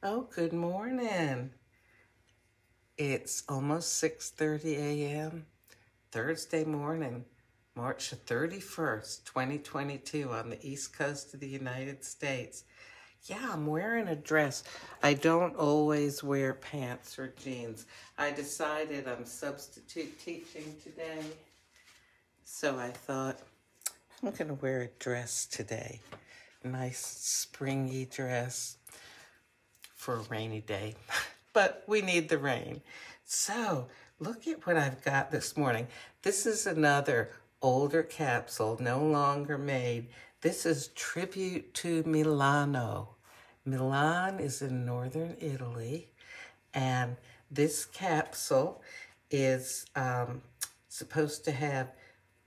Oh, good morning. It's almost 6:30 a.m. Thursday morning, March 31st, 2022 on the East Coast of the United States. Yeah, I'm wearing a dress. I don't always wear pants or jeans. I decided I'm substitute teaching today, so I thought I'm going to wear a dress today. Nice springy dress for a rainy day, but we need the rain. So look at what I've got this morning. This is another older capsule, no longer made. This is Tribute to Milano. Milan is in northern Italy, and this capsule is supposed to have,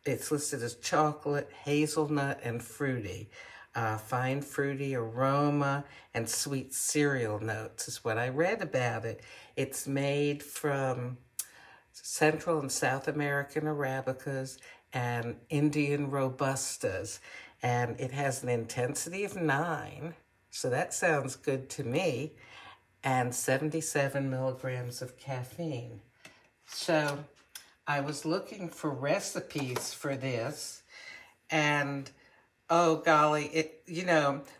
it's listed as chocolate, hazelnut, and fruity. Fine fruity aroma and sweet cereal notes is what I read about it. It's made from Central and South American Arabicas and Indian Robustas, and it has an intensity of 9, so that sounds good to me, and 77 milligrams of caffeine. So I was looking for recipes for this, and oh golly,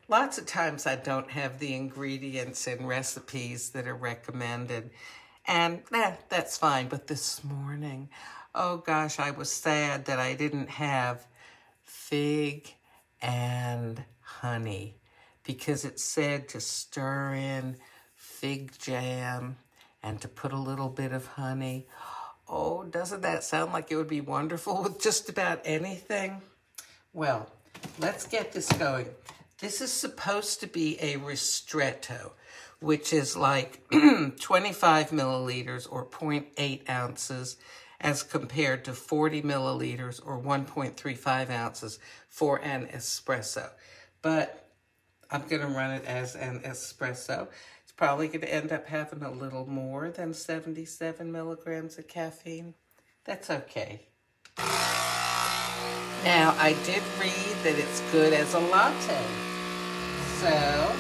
lots of times I don't have the ingredients in recipes that are recommended, and that's fine. But this morning, oh gosh, I was sad that I didn't have fig and honey, because it said to stir in fig jam and to put a little bit of honey. Oh, doesn't that sound like it would be wonderful with just about anything? Well, let's get this going. This is supposed to be a ristretto, which is like 25 milliliters or 0.8 ounces as compared to 40 milliliters or 1.35 ounces for an espresso. But I'm going to run it as an espresso. It's probably going to end up having a little more than 77 milligrams of caffeine. That's okay. Now, I did read that it's good as a latte. So,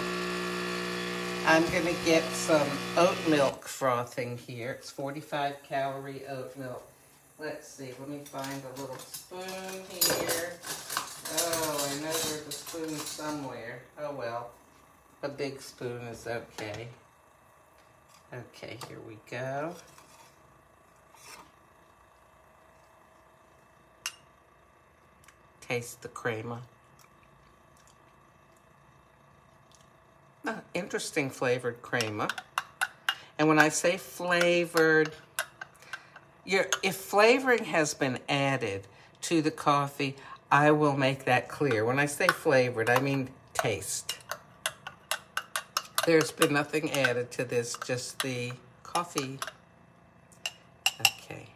I'm going to get some oat milk frothing here. It's 45 calorie oat milk. Let's see, let me find a little spoon here. Oh, I know there's a spoon somewhere. Oh well, a big spoon is okay. Okay, here we go. Taste the crema. Interesting flavored crema. And when I say flavored, if flavoring has been added to the coffee, I will make that clear. When I say flavored, I mean taste. There's been nothing added to this, just the coffee. Okay.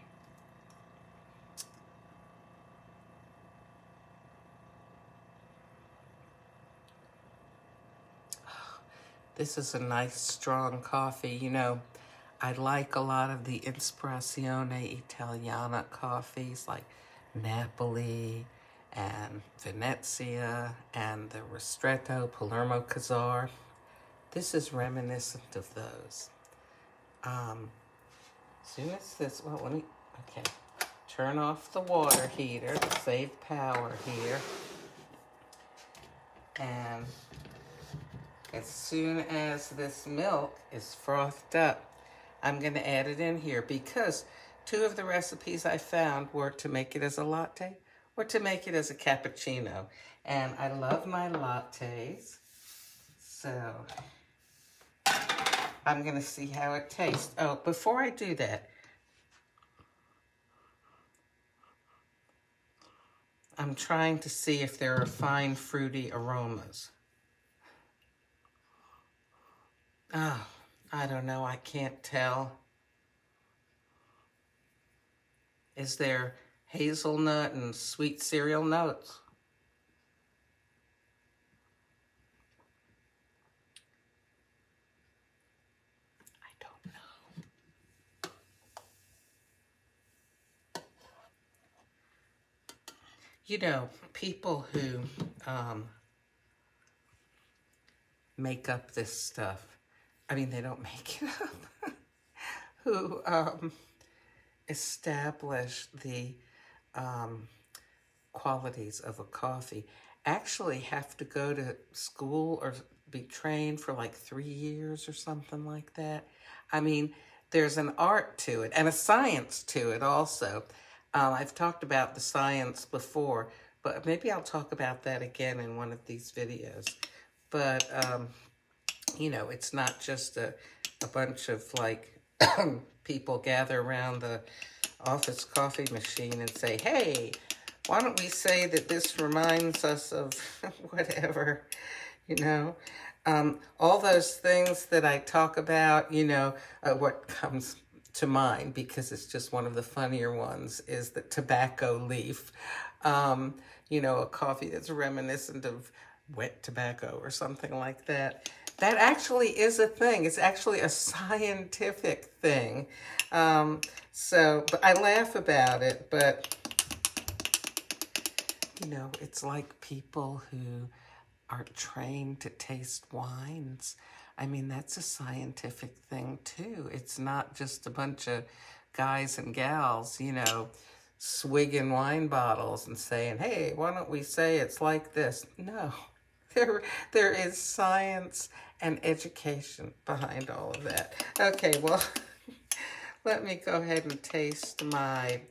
This is a nice, strong coffee. You know, I like a lot of the Espressione Italiana coffees like Napoli and Venezia and the Ristretto, Palermo Casar. This is reminiscent of those. As soon as this, well, okay. Turn off the water heater to save power here. And as soon as this milk is frothed up, I'm going to add it in here, because 2 of the recipes I found were to make it as a latte or to make it as a cappuccino. And I love my lattes, so I'm going to see how it tastes. Oh, before I do that, I'm trying to see if there are fine fruity aromas. Oh, I don't know. I can't tell. Is there hazelnut and sweet cereal notes? I don't know. You know, people who make up this stuff, I mean, they don't make it up, who established the qualities of a coffee actually have to go to school or be trained for like 3 years or something like that. I mean, there's an art to it and a science to it also. I've talked about the science before, but maybe I'll talk about that again in one of these videos. But, you know, it's not just a bunch of like people gather around the office coffee machine and say, hey, why don't we say that this reminds us of whatever, you know? All those things that I talk about, you know, what comes to mind, because it's just one of the funnier ones, is the tobacco leaf. You know, a coffee that's reminiscent of wet tobacco or something like that. That actually is a thing. It's actually a scientific thing. But I laugh about it, but, you know, it's like people who are trained to taste wines. I mean, that's a scientific thing too. It's not just a bunch of guys and gals, you know, swigging wine bottles and saying, hey, why don't we say it's like this? No, there is science and education behind all of that. Okay, well, let me go ahead and taste my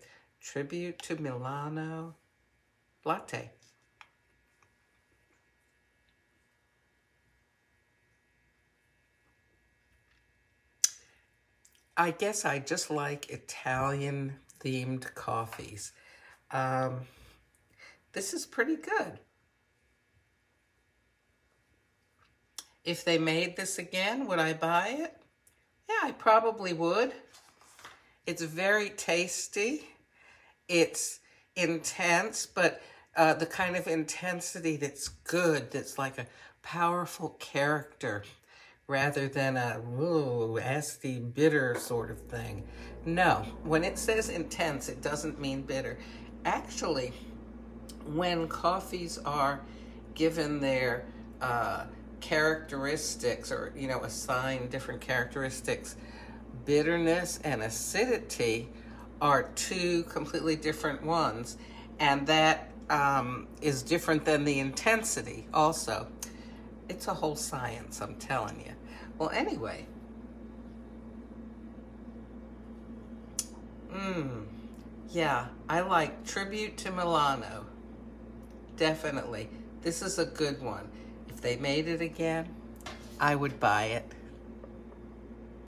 Tribute to Milano latte. I guess I just like Italian-themed coffees. This is pretty good. If they made this again, would I buy it? Yeah, I probably would. It's very tasty. It's intense, but the kind of intensity that's good, that's like a powerful character, rather than a nasty, bitter sort of thing. No, when it says intense, it doesn't mean bitter. Actually, when coffees are given their characteristics, or, you know, assigned different characteristics, bitterness and acidity are two completely different ones, and that is different than the intensity also. It's a whole science, I'm telling you. Well, anyway. Yeah, I like Tribute to Milano. Definitely. This is a good one. If they made it again, I would buy it.